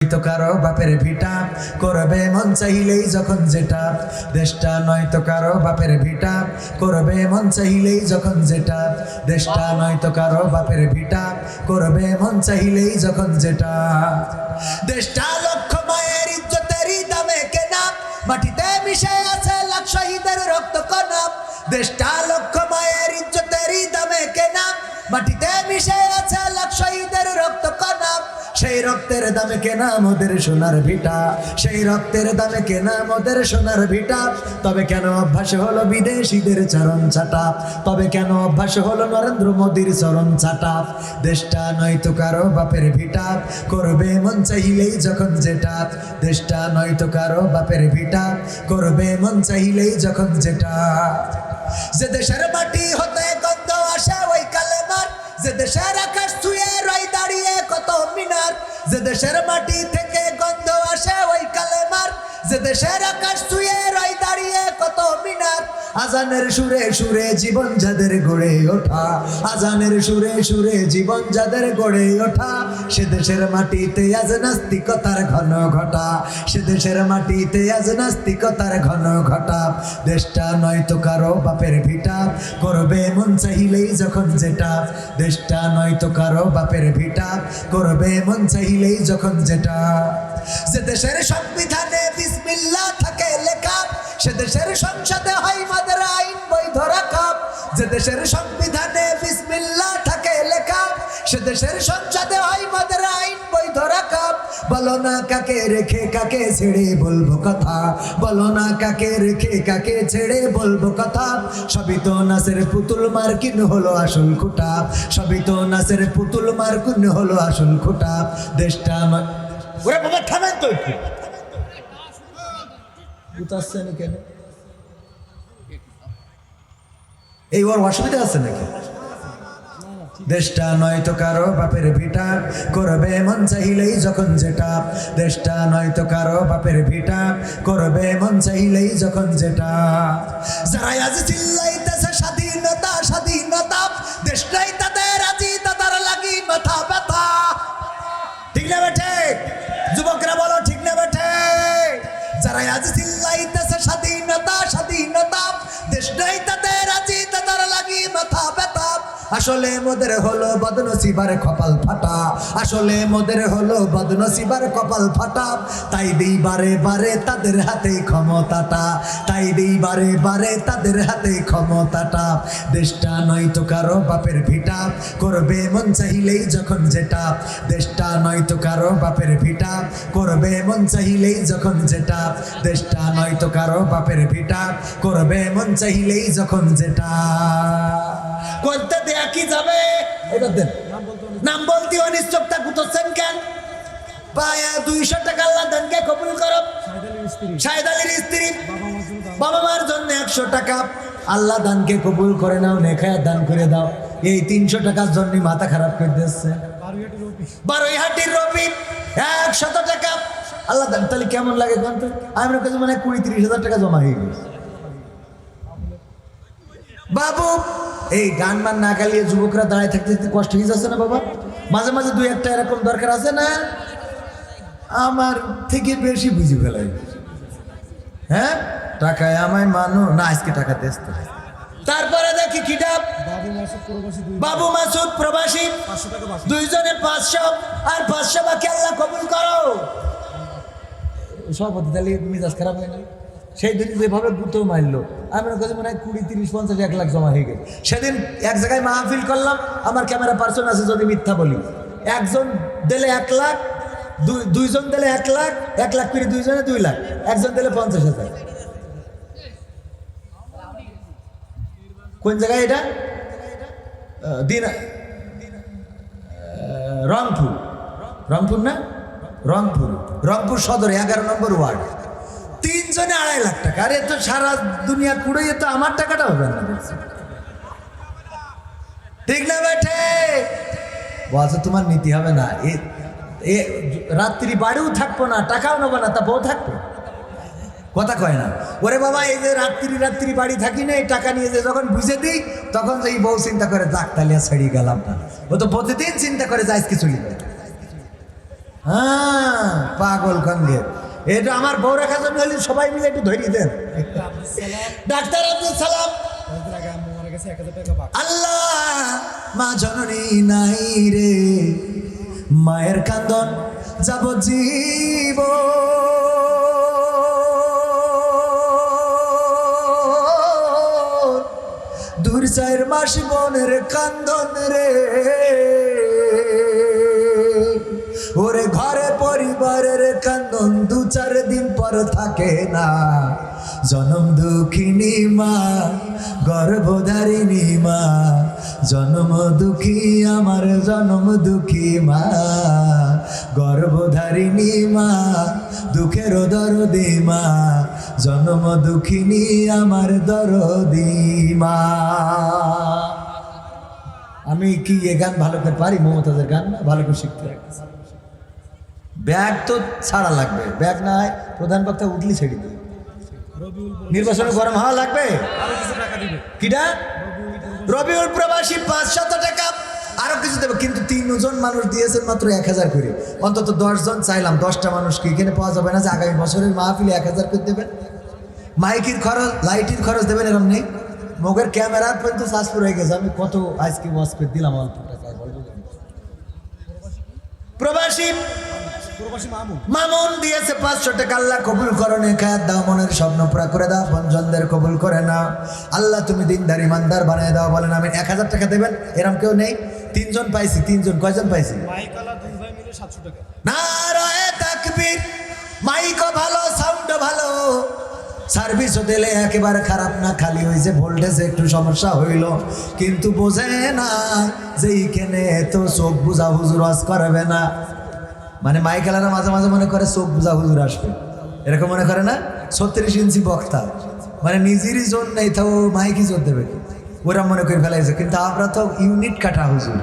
তো কারো বাপের ভিটা করবে মন চাইলেই যখন যেটা, দেশটা নয় তো কারো বাপের ভিটা করবে মন চাইলেই যখন যেটা, দেশটা নয় তো কারো বাপের ভিটা করবে মন চাইলেই যখন যেটা। দেশটা লক্ষ মায়ের ইজ্জতেরই দামে কেনা, মাটিতে মিশে আছে লাখ শহীদের রক্ত কণা। দেশটা লক্ষ মায়ের ইজ্জতেরই দামে কেনা, মাটিতে মিশে আছে লাখ শহীদের রক্ত কণা। সেই রক্তের দামে কেনা মোদের সোনার ভিটা, সেই রক্তের দামে কেনা মোদের সোনার ভিটা। তবে কেন অভ্যাস হলো বিদেশিদের চরণ চাটা, তবে কেন অভ্যাস হলো নরেন্দ্র মোদীর চরণ চাটা। দেশটা নয় তো কারো বাপের ভিটা করবে মন চাইলেই যখন যেটা, দেশটা নয় তো কারো বাপের ভিটা করবে মন চাইলেই যখন যেটা। যে দেশের মাটি হতে গন্ধ আসে ওই কালেমার, যে দেশের আকাশ ছুঁয়ে রয় দাঁড়িয়ে কত মিনার। যে দেশের মাটি থেকে গন্ধ আসে ওই কালেমার, যে দেশের আকাশ ছুঁয়ে রয় দাঁড়িয়ে কত মিনার। আজানের সুরে সুরে জীবন যাদের গড়ে ওঠা, আজানের সুরে সুরে জীবন যাদের গড়ে ওঠা। সে দেশের মাটিতে আজ নাস্তিকতার ঘন ঘটা, সে দেশের মাটিতে আজ নাস্তিকতার ঘন ঘটা। দেশটা নয় তো কারো বাপের ভিটা করবে মন চাইলেই যখন যেটা, দেশটা নয় তো কারো বাপের ভিটা করবে মন চাইলেই যখন যেটা। যে দেশের সংবিধানে বিসমিল্লাহ থাকে লেখা, সে দেশের সংসদে হয় মাদের আইন বৈধ রাখা। যে দেশের সংবিধানে বিসমিল্লাহ থাকে লেখা, সে দেশের সংসদে হয় মাদের আইন বৈধ রাখা। বলো না কাকে রেখে কাকে ছেড়ে বলবো কথা, বলো না কাকে রেখে কাকে ছেড়ে বলবো কথা। সবই তো নাসের পুতুল মার্কিন হলো আসল খুঁটা, সবই তো নাসের পুতুল মার্কিন হলো আসল খুঁটা। দেশটা ওরে বাবা থামেন তো একটু, উতাচ্ছেন কেন? এই ওর অসুবিধা আছে নাকি? দেশটা নয় তো কারো বাপের ভিটা করবে মন চাইলেই যখন যেটা, দেশটা নয় তো কারো বাপের ভিটা করবে মন চাইলেই যখন যেটা। যারা আজ চিল্লাইতেছে স্বাধীনতা স্বাধীনতা, দেশটাই তাদের আজি তাদের লাগি মাথা ব্যথা। ঠিক না বেঠে যুবকরা বলো, ঠিক না বেঠে? যারা আজ চিল্লাইতেছে স্বাধীনতা স্বাধীনতা, দেশটাই তাদের আজি তাদের লাগি মাথা ব্যথা। আসলে মোদের হলো বদনসিবার কপাল ফাটা, আসলে মোদের হলো বদনসিবার কপাল ফাটা। তাই দেই বারে বারে তাদের হাতে ক্ষমতাটা, তাই দেই বারে বারে তাদের হাতে ক্ষমতাটা। দেশটা নয় তো কারো বাপের ভিটা করবে মন চাইলেই যখন যেটা, দেশটা নয় তো কারো বাপের ভিটা করবে মন চাইলেই যখন যেটা, দেশটা নয় তো কারো বাপের ভিটা করবে মন চাইলেই যখন যেটা। করতে দেয়া কি যাবে? এবার দেন নাম বলতে অনিশ্চয়তা গুতছেন কেন? 200 টাকা আল্লাহ দানকে কবুল করো। শাহেদ আলীর স্ত্রী বাবা মার জন্য 100 টাকা আল্লাহ দানকে কবুল করে নাও, নেখায়া দান করে দাও। এই 300 টাকার জন্য মাথা খারাপ করে দিচ্ছে। বারোইহাটির রবি 100 টাকা আল্লাহ দান। তাহলে কেমন লাগে জানতো? আমি কাছে মানে 20-30 হাজার টাকা জমা হয়ে গেছে। বাবু এই গান মান না গালিয়ে যুবকরা দাঁড়ায় থাকতে থাকতে কষ্ট হয়ে যাচ্ছে না বাবা? মাঝে মাঝে 2-1টা এরকম দরকার আছে না? আমার থেকে বেশি বুঝি ফেলাই। হ্যাঁ টাকায় আমায় মানো না, আজকে টাকা দেশ। তারপরে দেখি কিটা বাবু মাসুদ প্রবাসী, দুইজনে 500 আর 500 বাকি আল্লাহ কবুল করো। সভাপতি তাহলে মিজাজ খারাপ হয় না? সেই দিন যেভাবে গুঁতো মারলো, আমার কাছে মনে হয় 20-30-50-1 লাখ জমা হয়ে গেছে। সেদিন এক জায়গায় মাহফিল করলাম, আমার ক্যামেরা পার্সন আছে যদি মিথ্যা বলি, একজন দিলে 1 লাখ, দুইজন দিলে 1 লাখ, 1 লাখ করে দুইজনে 2 লাখ, একজন দিলে 50,000। কোন জায়গায় এটা? রংপুর, রংপুর না রংপুর, রংপুর সদরে 11 নম্বর ওয়ার্ড। 3 জনে 2.5 লাখ টাকা। আরে তো সারা দুনিয়া কুড়ে তো আমার টাকাটা হবে না। ঠিক না বেঠে? বলছে তোমার নীতি হবে না। এ রাত্রি বাড়িও থাকবো না, টাকাও নেবো না, তা বউ থাকবো? কথা কয় না। ওরে বাবা এই যে রাত্রি বাড়ি থাকি না, এই টাকা নিয়ে যে যখন বুঝে দিই তখন যে বউ চিন্তা করে যাক তালিয়া ছাড়িয়ে গেলাম না। ও তো প্রতিদিন চিন্তা করে যায় আজকে চলে যায়। হ্যাঁ পাগল কঙ্গে, এটা আমার বউ রেখা জন্য হলে সবাই মিলে একটু ধরিয়ে দেন। ডাক্তার আব্দুল সালাম, আল্লাহ মা জননী নাই রে, মায়ের কান্দন যাব জীব, দূর 4 মাস বোনের কান্দন রে, ওরে ঘরে পরিবারের কান্দন 2-4 দিন পর থাকে না। জনম দুঃখিনী মা, গর্ভধারিণী মা, জন্ম দুঃখী আমার জন্ম দুঃখী মা, গর্ভধারিণী মা, দুঃখের দরদি মা, জন্ম দুঃখিনী আমার দরদি মা। আমি কি এ গান ভালো করে পারি? মমতাজের গান ভালো করে শিখতে হবে। ব্যাগ তো ছাড়া লাগবে, ব্যাগ না হয় প্রধান বক্তা উঠলি ছেড়ে দিই, নির্বাচনে গরম হওয়া লাগবে। কিটা রবিউল প্রবাসী 500 টাকা আরো কিছু দেবে, কিন্তু 3 জন মানুষ দিয়েছেন মাত্র 1000 করে। অন্তত 10 জন চাইলাম, 10টা মানুষকে এখানে পাওয়া যাবে না যে আগামী বছরের মাহফিলে 1000 করে দেবেন। মাইকের খরচ, লাইটের খরচ দেবেন, এরকম নেই। মোগের ক্যামেরার পর্যন্ত সাসপুর হয়ে গেছে। আমি কত আজকে ওয়াজ করে দিলাম অল্প টাকা বলবো। প্রবাসী মামুন দিয়েছে 500 টাকা। আল্লাহ কবুল করো, নেকায়াত দাও, মনের স্বপ্ন পুরা করে দাও, বঞ্জনদের কবুল করে না। আল্লাহ তুমি দিনদার ইমানদার বানিয়ে দাও। বলেন আমি 1000 টাকা দেবেন, এরকম কেউ নেই। 3 জন পাইছি, 3 জন। কয়জন পাইছি? নারায়ে তাকবীর। মাইকও ভালো, সাউন্ডও ভালো, সার্ভিসও দিলে একেবারে খারাপ না, খালি হয়েছে ভোল্টেজে একটু সমস্যা হইল, কিন্তু বোঝে না যে এইখানে তো চোখ বুঝা হুজুর ওয়াজ করবে না। মানে মাইকেলারা মাঝে মাঝে মনে করে চোখ বুঝা হুজুর আসবে, এরকম মনে করে না। 36 ইঞ্চি বক্তা, মানে নিজেরই জোর নেই, তাও মাইকই জোর দেবে, ওরা মনে করে ফেলাইছে। কিন্তু আমরা তো ইউনিট কাটা হুজুর।